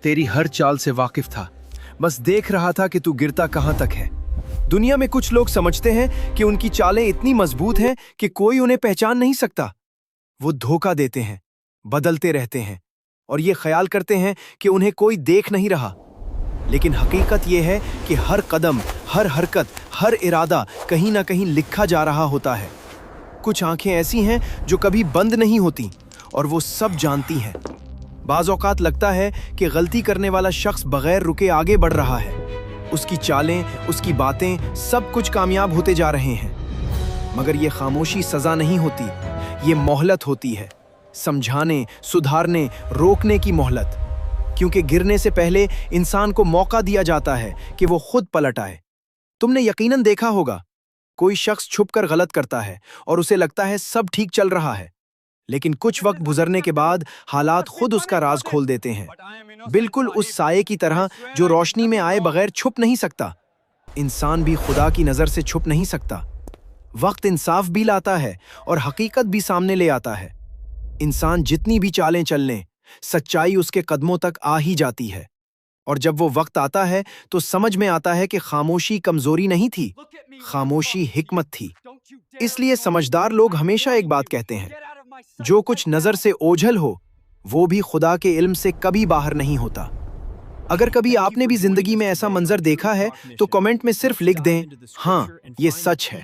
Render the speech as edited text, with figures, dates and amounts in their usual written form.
तेरी हर चाल से वाकिफ था, बस देख रहा था कि तू गिरता कहां तक है। दुनिया में कुछ लोग समझते हैं कि उनकी चालें इतनी मजबूत हैं कि कोई उन्हें पहचान नहीं सकता। वो धोखा देते हैं, बदलते रहते हैं और ये ख्याल करते हैं कि उन्हें कोई देख नहीं रहा। लेकिन हकीकत ये है कि हर कदम, हर हरकत, हर इरादा कहीं ना कहीं लिखा जा रहा होता है। कुछ आंखें ऐसी हैं जो कभी बंद नहीं होती और वो सब जानती हैं। बाज़ औक़ात लगता है कि गलती करने वाला शख्स बगैर रुके आगे बढ़ रहा है। उसकी चालें, उसकी बातें, सब कुछ कामयाब होते जा रहे हैं। मगर ये खामोशी सज़ा नहीं होती, ये मोहलत होती है। समझाने, सुधारने, रोकने की मोहलत। क्योंकि गिरने से पहले इंसान को मौका दिया जाता है कि वो खुद पलट आए। तुमने यकीनन देखा होगा, कोई शख्स छुपकर गलत करता है और उसे लगता है सब ठीक चल रहा है, लेकिन कुछ वक्त गुजरने के बाद हालात खुद उसका राज खोल देते हैं। बिल्कुल उस साये की तरह जो रोशनी में आए बगैर छुप नहीं सकता। इंसान भी खुदा की नज़र से छुप नहीं सकता। वक्त इंसाफ भी लाता है और हकीकत भी सामने ले आता है। इंसान जितनी भी चालें चल लें, सच्चाई उसके कदमों तक आ ही जाती है। और जब वो वक्त आता है तो समझ में आता है कि खामोशी कमजोरी नहीं थी, खामोशी हिकमत थी। इसलिए समझदार लोग हमेशा एक बात कहते हैं, जो कुछ नजर से ओझल हो वो भी खुदा के इल्म से कभी बाहर नहीं होता। अगर कभी आपने भी जिंदगी में ऐसा मंजर देखा है तो कमेंट में सिर्फ लिख दें, हाँ, ये सच है।